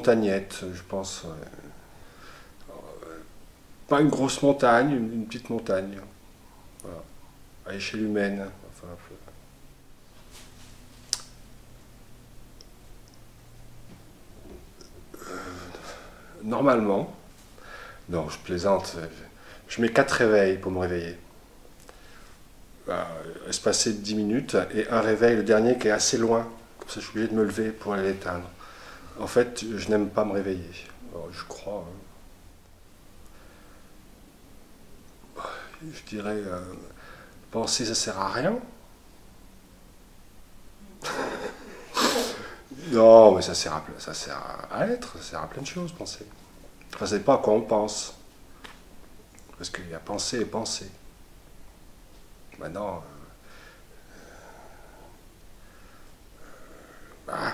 montagnette, je pense. Pas une grosse montagne, une petite montagne. Voilà. À échelle humaine. Enfin, normalement, non, je plaisante. Je mets 4 réveils pour me réveiller. Espacé de 10 minutes et un réveil, le dernier qui est assez loin. Comme ça, je suis obligé de me lever pour aller l'éteindre. En fait, je n'aime pas me réveiller. Alors, je crois. Je dirais, penser, ça sert à rien. Non, mais ça sert à être, ça sert à plein de choses, penser. Enfin, ça pas à quoi on pense. Parce qu'il y a penser et penser. Maintenant,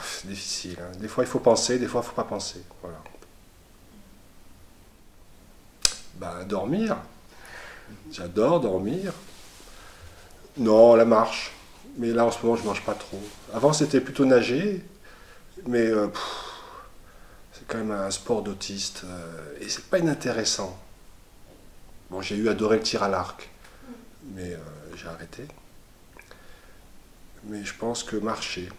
c'est difficile. Hein. Des fois, il faut penser, des fois, il ne faut pas penser. Voilà. Dormir. J'adore dormir. Non, la marche. Mais là, en ce moment, je ne mange pas trop. Avant, c'était plutôt nager. Mais c'est quand même un sport d'autiste. Et c'est pas inintéressant. Bon, j'ai eu adoré le tir à l'arc. Mais j'ai arrêté. Mais je pense que marcher,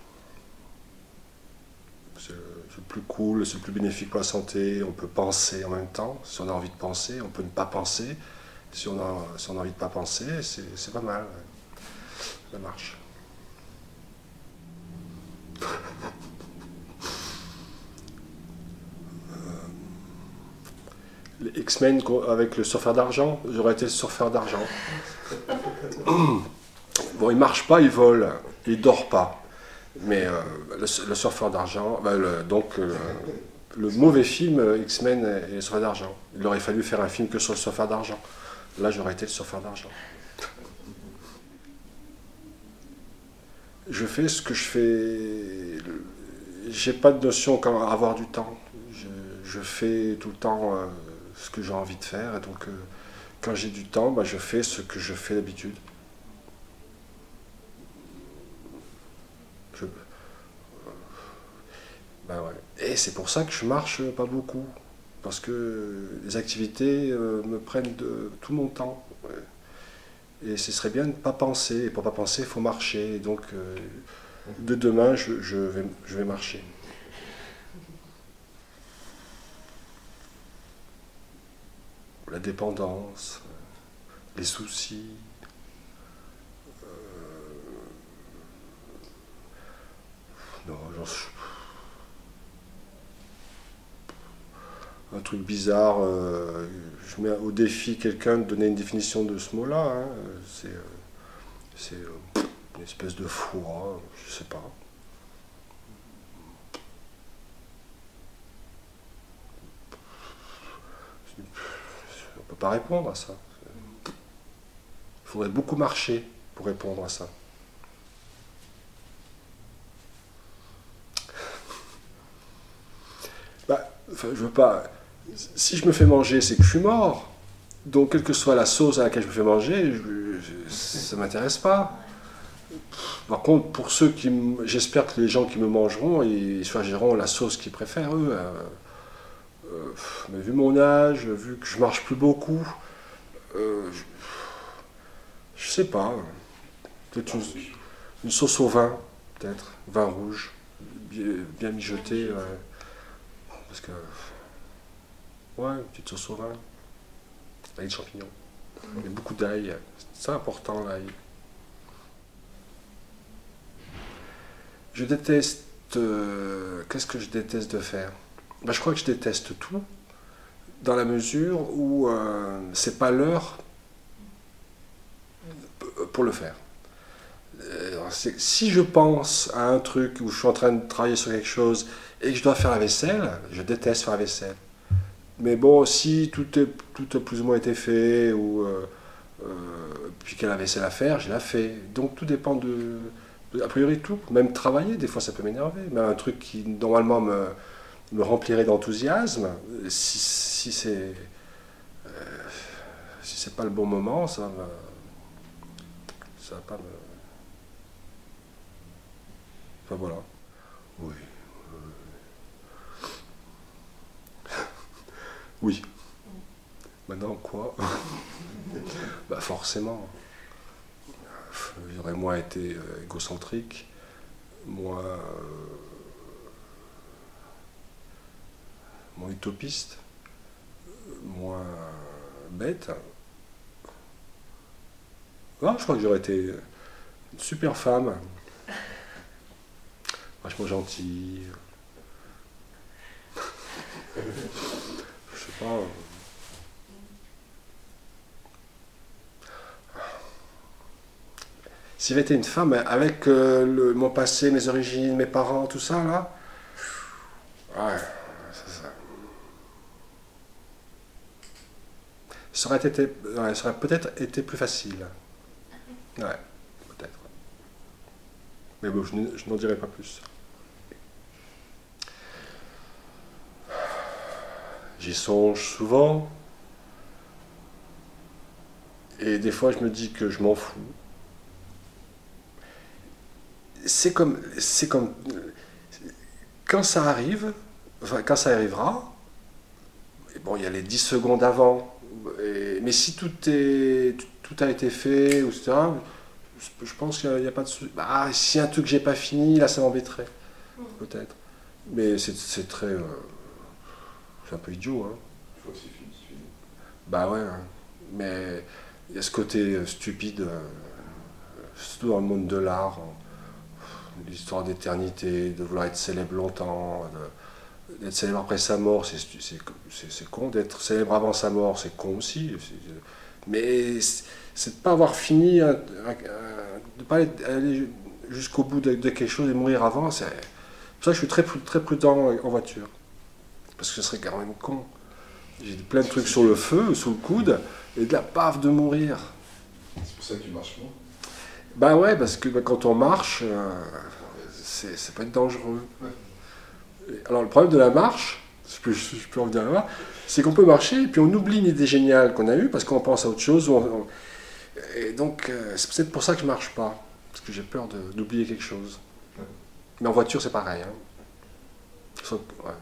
c'est le plus cool, c'est le plus bénéfique pour la santé. On peut penser en même temps. Si on a envie de penser, on peut ne pas penser. Si on a envie de ne pas penser, c'est pas mal. Ça marche. Les X-Men avec le surfeur d'argent, j'aurais été le surfeur d'argent. Bon, il marche pas, il vole, il dort pas. Mais le surfeur d'argent, le mauvais film X-Men et le surfeur d'argent. Il aurait fallu faire un film que sur le surfeur d'argent. Là, j'aurais été le surfeur d'argent. Je fais ce que je fais. J'ai pas de notion quand avoir du temps. Je fais tout le temps ce que j'ai envie de faire. Et donc, quand j'ai du temps, je fais ce que je fais d'habitude. Je- ouais. Et c'est pour ça que je marche pas beaucoup. Parce que les activités me prennent de tout mon temps. Ouais. Et ce serait bien de ne pas penser. Et pour ne pas penser, il faut marcher. Et donc, de demain, je vais marcher. La dépendance, les soucis. Non, un truc bizarre. Je mets au défi quelqu'un de donner une définition de ce mot-là. Hein. C'est une espèce de foi, je sais pas. On peut pas répondre à ça. Il faudrait beaucoup marcher pour répondre à ça. Enfin, je veux pas. Si je me fais manger, c'est que je suis mort. Donc, quelle que soit la sauce à laquelle je me fais manger, ça m'intéresse pas. Par contre, pour ceux j'espère que les gens qui me mangeront, ils choisiront la sauce qu'ils préfèrent, eux. Mais vu mon âge, vu que je marche plus beaucoup, euh, je sais pas. Peut-être une sauce au vin, peut-être. Vin rouge, bien mijoté. Parce que, ouais, une petite sauce au vin, avec des champignons. Et beaucoup d'ail. C'est important, l'ail. Je déteste. Qu'est-ce que je déteste de faire? Je crois que je déteste tout, dans la mesure où c'est pas l'heure pour le faire. Si je pense à un truc où je suis en train de travailler sur quelque chose et que je dois faire la vaisselle, je déteste faire la vaisselle. Mais bon, si tout a plus ou moins été fait, ou euh, puis qu'il y a la vaisselle à faire, je la fais. Donc tout dépend a priori tout. Même travailler, des fois ça peut m'énerver. Mais un truc qui normalement me remplirait d'enthousiasme, euh, si c'est pas le bon moment, ça va pas me. Enfin voilà. Oui. Oui. Maintenant, quoi? Bah forcément. J'aurais moins été égocentrique, moins utopiste, moins bête. Ah, je crois que j'aurais été une super femme, vachement gentille. Je sais pas. Si j'avais été une femme avec mon passé, mes origines, mes parents, tout ça là, ouais, ça aurait été, ouais, ça aurait peut-être été plus facile. Ouais, peut-être. Mais bon, je n'en dirai pas plus. J'y songe souvent. Et des fois, je me dis que je m'en fous. C'est comme, quand ça arrive, enfin, quand ça arrivera, et bon, il y a les 10 secondes avant, mais si tout a été fait, etc., je pense qu'il n'y a pas de souci. Bah, si un truc que j'ai pas fini, là, ça m'embêterait, peut-être. Mais c'est très, c'est un peu idiot, hein. Une fois que c'est fini, c'est fini. Bah ouais, hein. Mais il y a ce côté stupide, surtout dans le monde de l'art, l'histoire d'éternité, de vouloir être célèbre longtemps, d'être célèbre après sa mort, c'est con. D'être célèbre avant sa mort, c'est con aussi. Mais c'est de ne pas avoir fini, de ne pas aller jusqu'au bout de quelque chose et mourir avant. C'est pour ça que je suis très prudent en voiture. Parce que ce serait quand même con. J'ai plein de trucs sur le feu, sous le coude, et de la paf de mourir. C'est pour ça que tu marches moins. Bah ouais, parce que quand on marche, ça peut être dangereux. Alors le problème de la marche, je peux en venir là, c'est qu'on peut marcher et puis on oublie une idée géniale qu'on a eue parce qu'on pense à autre chose. Et donc c'est peut-être pour ça que je marche pas, parce que j'ai peur d'oublier quelque chose. Mais en voiture c'est pareil. Hein. Sauf que, ouais,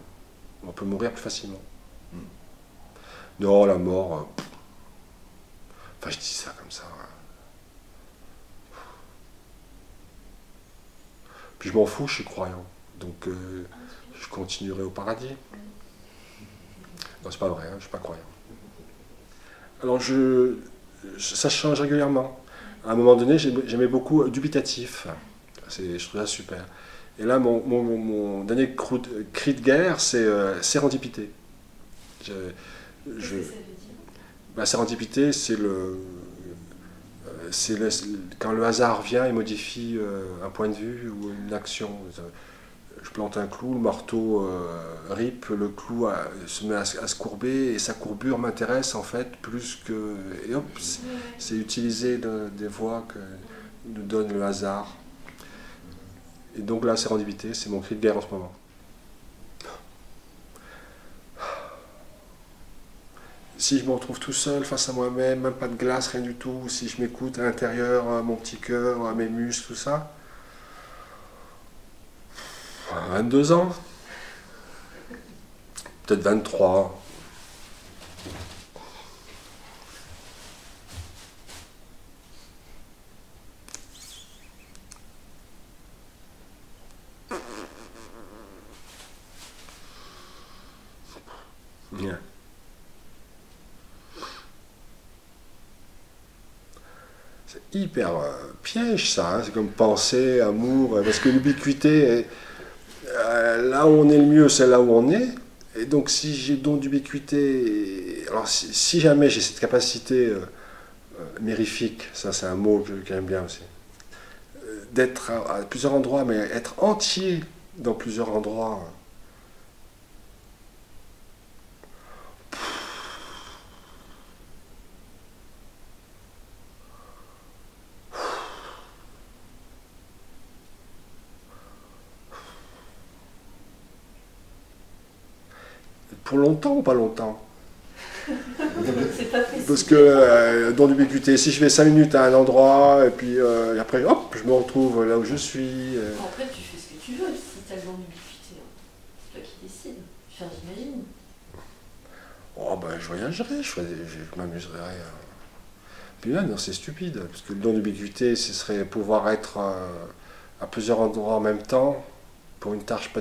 on peut mourir plus facilement. Non, la mort. Enfin, je dis ça comme ça. Ouais. Puis je m'en fous, je suis croyant. Donc je continuerai au paradis. Non, c'est pas vrai, hein, je ne suis pas croyant. Alors ça change régulièrement. À un moment donné, j'aimais beaucoup dubitatif. Je trouve ça super. Et là, mon dernier cri de guerre, c'est sérendipité. Qu'est-ce que ça veut dire? Sérendipité, quand le hasard vient et modifie un point de vue ou une action. Je plante un clou, le marteau rip, le clou se met à se courber et sa courbure m'intéresse en fait plus que... Et hop, c'est utiliser des voies que nous donne le hasard. Et donc la sérendipité, c'est mon cri de guerre en ce moment. Si je me retrouve tout seul face à moi-même, même pas de glace, rien du tout, si je m'écoute à l'intérieur, à mon petit cœur, à mes muscles, tout ça, 22 ans, peut-être 23. Yeah. C'est hyper piège ça, hein. C'est comme pensée, amour, parce que l'ubiquité, là où on est le mieux, c'est là où on est. Et donc si j'ai don d'ubiquité, alors si jamais j'ai cette capacité mérifique, ça c'est un mot que j'aime bien aussi, d'être à plusieurs endroits, mais être entier dans plusieurs endroits. Pour longtemps ou pas longtemps? C'est pas précis. Parce que dans l'ubiquité, si je vais 5 minutes à un endroit, et puis et après, hop, je me retrouve là où je suis. Après, tu fais ce que tu veux, si tu as le don d'ubiquité. C'est toi qui décides. Enfin, j'imagine. Oh ben je voyagerai, je m'amuserai. Puis là, non, c'est stupide, parce que le don d'ubiquité, ce serait pouvoir être à plusieurs endroits en même temps pour une tâche,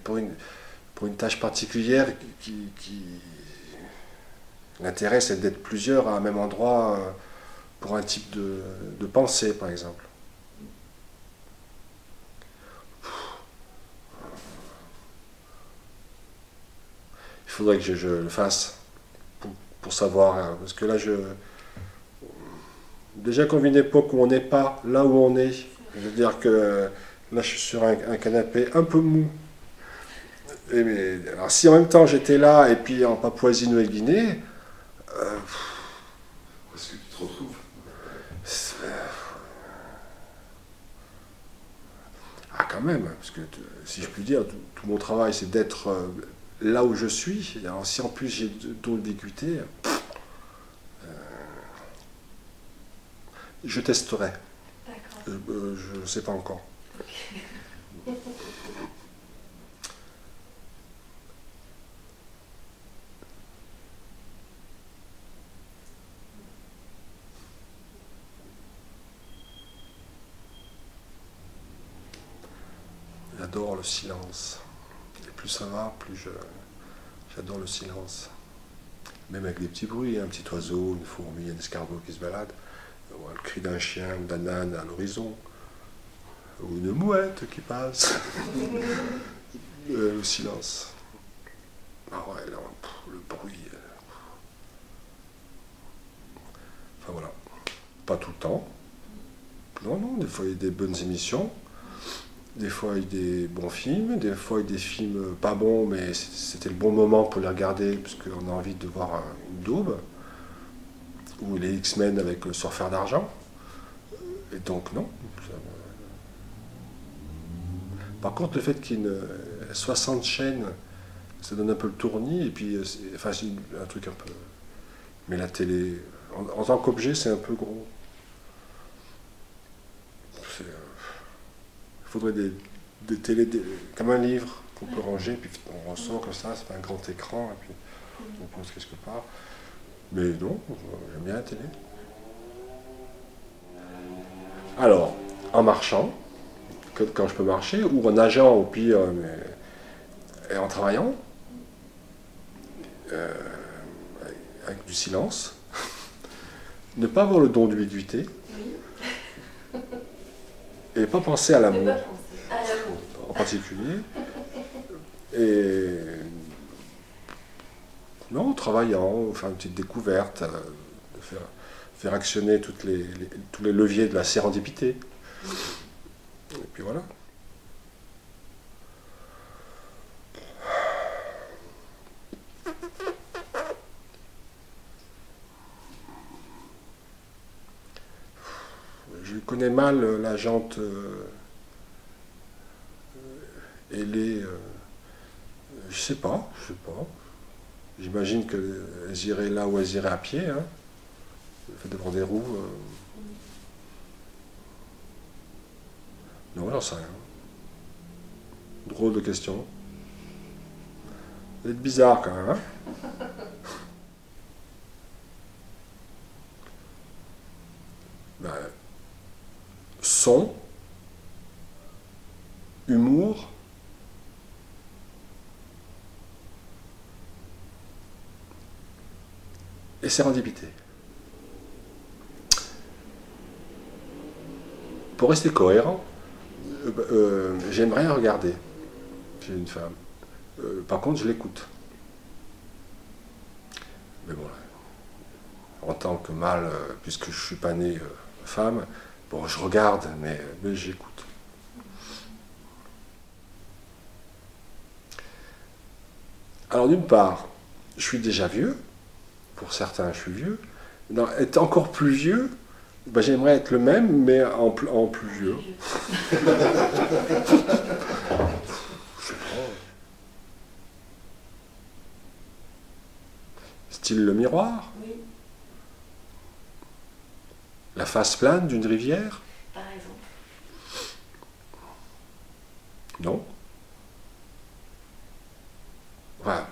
pour une tâche particulière qui... L'intérêt, c'est d'être plusieurs à un même endroit pour un type de pensée, par exemple. Il faudrait que je le fasse pour savoir, hein, parce que là, déjà qu'on vit une époque où on n'est pas là où on est, je veux dire que là, je suis sur un canapé un peu mou. Alors, si en même temps j'étais là et puis en Papouasie-Nouvelle-Guinée, Où est-ce que tu te retrouves? Ah, quand même, parce que si je puis dire, tout mon travail c'est d'être là où je suis. Et alors, si en plus j'ai d'autres d'ubiquité, je testerai. D'accord. Je ne sais pas encore. J'adore le silence. Et plus ça va, j'adore le silence. Même avec des petits bruits, un petit oiseau, une fourmi, un escargot qui se balade, ou le cri d'un chien ou d'un âne à l'horizon, ou une mouette qui passe. Le silence. Ah ouais, là, le bruit. Enfin voilà. Pas tout le temps. Non, non, des fois il y a des bonnes émissions. Des fois, il y a des bons films, des fois, il y a des films pas bons, mais c'était le bon moment pour les regarder, parce qu'on a envie de voir une daube, ou les X-Men avec le surfeur d'argent. Et donc, non. Par contre, le fait qu'il y ait 60 chaînes, ça donne un peu le tournis, et puis, enfin, c'est un truc un peu. Mais la télé, en tant qu'objet, c'est un peu gros. Il faudrait des télés, comme un livre qu'on peut ranger, puis on ressort comme ça fait un grand écran, et puis on pose quelque part. Mais non, j'aime bien la télé. Alors, en marchant, quand je peux marcher, ou en nageant au pire, et en travaillant, euh, avec du silence, ne pas avoir le don d'ubiquité, Oui. et pas penser à Ne l'amour pas penser à l'amour. en particulier. Et non, en travaillant, faire une petite découverte, faire actionner tous les leviers de la sérendipité. Et puis voilà. Je connais mal la jante ailée. Je sais pas. J'imagine qu'elles iraient là où elles iraient à pied. Hein. Le fait d'avoir des roues. Non, j'en sais rien. Drôle de question. Elle est bizarre quand même. Hein. Ben, son, humour, et sérendipité. Pour rester cohérent, j'aimerais regarder chez une femme. Par contre, je l'écoute. Mais bon, en tant que mâle, puisque je suis pas né femme, bon, je regarde, mais j'écoute. Alors d'une part, je suis déjà vieux, pour certains je suis vieux, non, être encore plus vieux, ben, j'aimerais être le même, mais en plus vieux. Je sais pas. Style le miroir, Oui, la face plane d'une rivière, par exemple. non. Voilà.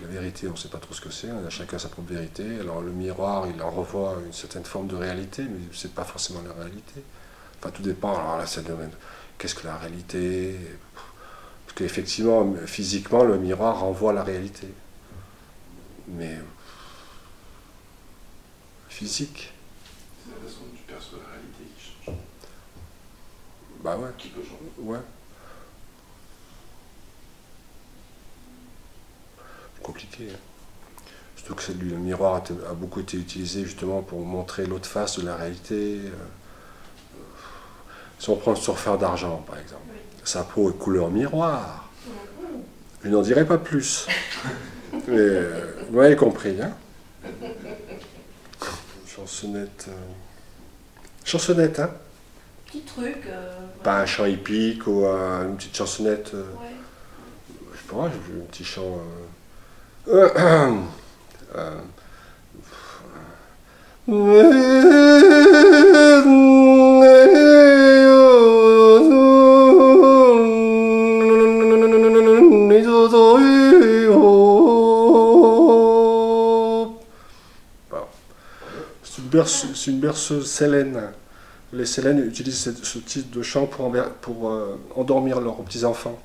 la vérité, on ne sait pas trop ce que c'est, on a chacun sa propre vérité. Alors le miroir, il en renvoie une certaine forme de réalité, mais c'est pas forcément la réalité. Enfin, tout dépend. Alors là, c'est le domaine. Qu'est-ce que la réalité? Parce qu'effectivement, physiquement, le miroir renvoie la réalité. Mais physique. C'est la façon dont tu perçois la réalité qui change. Bah ouais. Qui peut changer. Ouais. Compliqué. Hein. Surtout que le miroir a beaucoup été utilisé justement pour montrer l'autre face de la réalité. Si on prend le surfeur d'argent, par exemple, Oui. sa peau est couleur miroir. Je n'en dirai pas plus. Mais vous m'avez compris, hein? Chansonnette. Chansonnette, hein? Petit truc. Pas un chant hippique ou une petite chansonnette. Ouais. Je sais pas, j'ai vu un petit chant. C'est une berceuse Célène. Les Célènes utilisent ce type de chant pour endormir leurs petits-enfants.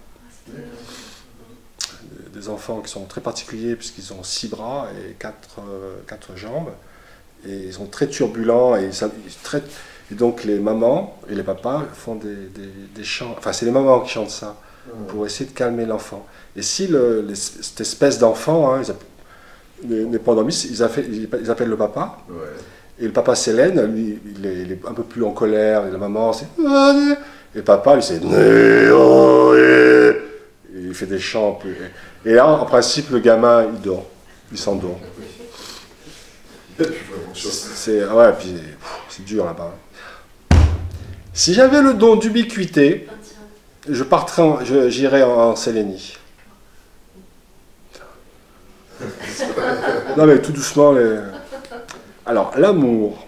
Des enfants qui sont très particuliers puisqu'ils ont 6 bras et 4 jambes. Et ils sont très turbulents et donc les mamans et les papas font des chants. Enfin, c'est les mamans qui chantent ça pour essayer de calmer l'enfant. Et si cette espèce d'enfant hein, n'est pas endormi, ils appellent le papa. Ouais. Et le papa Célène, lui, il est un peu plus en colère. Et la maman, c'est. Et le papa, lui, c'est. Il fait des chants un peu. Et là, en principe, le gamin, il dort. Il s'endort. Ouais, puis c'est dur là-bas. Si j'avais le don d'ubiquité, j'irais en Sélénie. Non mais tout doucement. Alors, l'amour.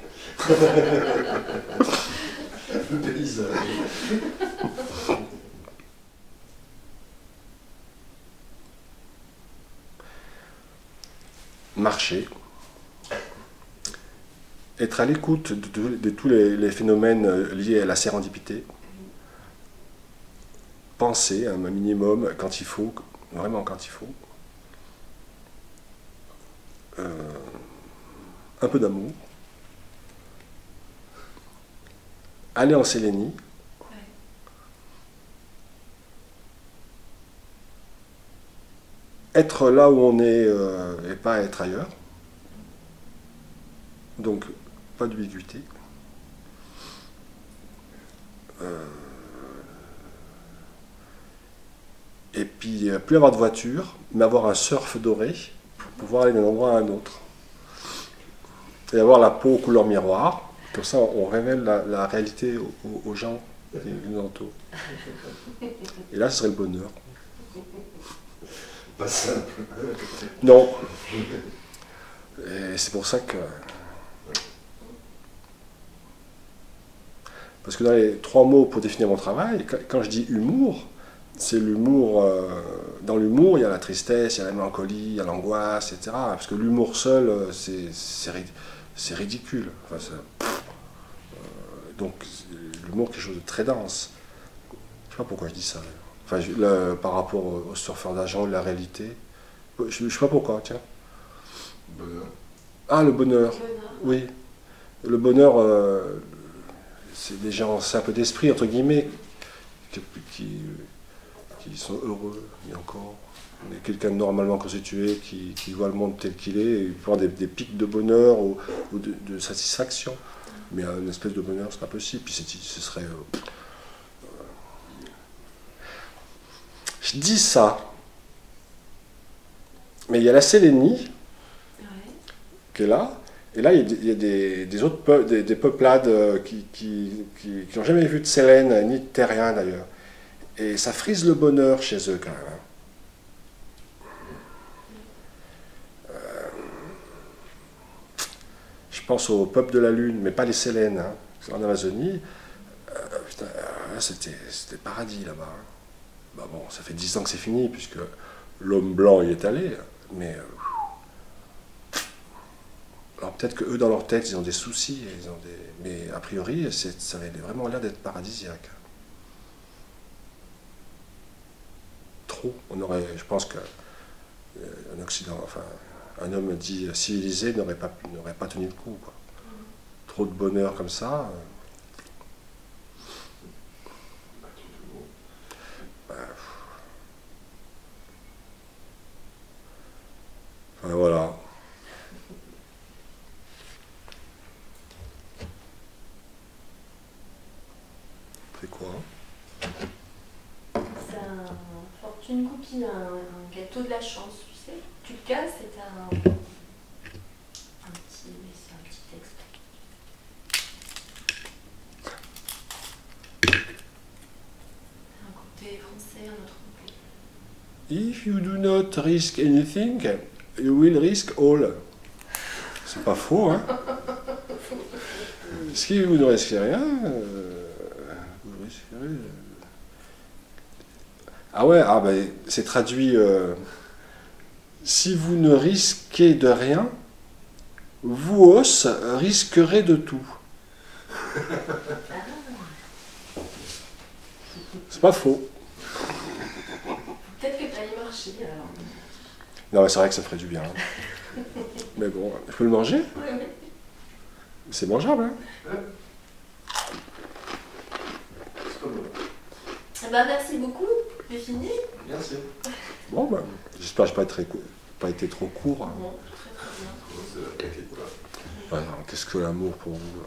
Le paysage. Marcher. Être à l'écoute de tous les phénomènes liés à la sérendipité. Penser un minimum quand il faut, vraiment quand il faut. Un peu d'amour. Aller en Sélénie. Être là où on est et pas être ailleurs. Donc, pas d'ubiquité. Et puis, plus avoir de voiture, mais avoir un surf doré pour pouvoir aller d'un endroit à un autre. Et avoir la peau couleur miroir. Comme ça, on révèle la réalité aux gens qui nous entourent. Et là, ce serait le bonheur. Pas simple. Non. Et c'est pour ça que... Parce que dans les 3 mots pour définir mon travail, quand je dis humour, c'est l'humour... dans l'humour, il y a la tristesse, il y a la mélancolie, il y a l'angoisse, etc. Parce que l'humour seul, c'est ridicule. Enfin, donc, l'humour, quelque chose de très dense. Je ne sais pas pourquoi je dis ça. Enfin, par rapport au surfeur d'argent, la réalité. Je ne sais pas pourquoi, tiens. Bonheur. Ah, le bonheur. Oui. Le bonheur, c'est des gens simples d'esprit, entre guillemets, qui sont heureux, et encore. Mais quelqu'un de normalement constitué qui voit le monde tel qu'il est, et il peut avoir des pics de bonheur ou de satisfaction. Mais une espèce de bonheur, c'est pas possible. Puis ce serait... Je dis ça, mais il y a la Sélénie qui est là, et là il y a des autres des peuplades qui n'ont jamais vu de Sélène, ni de terrien d'ailleurs. Et ça frise le bonheur chez eux quand même. Je pense au peuple de la Lune, mais pas les Sélènes, hein. En Amazonie. Putain, c'était paradis là-bas. Bah bon, ça fait 10 ans que c'est fini, puisque l'homme blanc y est allé. Mais alors peut-être que eux dans leur tête ils ont des soucis, mais a priori ça avait vraiment l'air d'être paradisiaque. Trop. Je pense qu'un Occident, enfin un homme dit civilisé n'aurait pas tenu le coup, quoi. Trop de bonheur comme ça. Enfin, voilà. C'est quoi? C'est un fortune cookie, un gâteau de la chance, tu sais. Tu le casses et t'as un petit texte. Un côté français, un autre anglais. If you do not risk anything, you will risk all. C'est pas faux, hein? Si vous ne risquez rien, vous risquerez. Ah ouais, ben, c'est traduit. Si vous ne risquez de rien, vous os risquerez de tout. C'est pas faux. Peut-être que t'as y marché alors. Non, mais c'est vrai que ça ferait du bien. Mais bon, je peux le manger? Oui. C'est mangeable, hein? C'est pas bon. Eh ben, merci beaucoup, j'ai fini. Merci. Bon, ben, j'espère que je n'ai pas été trop court. Hein. Bon, très très bien. C'est la qualité, quoi. Ouais, alors, qu'est-ce que l'amour pour vous?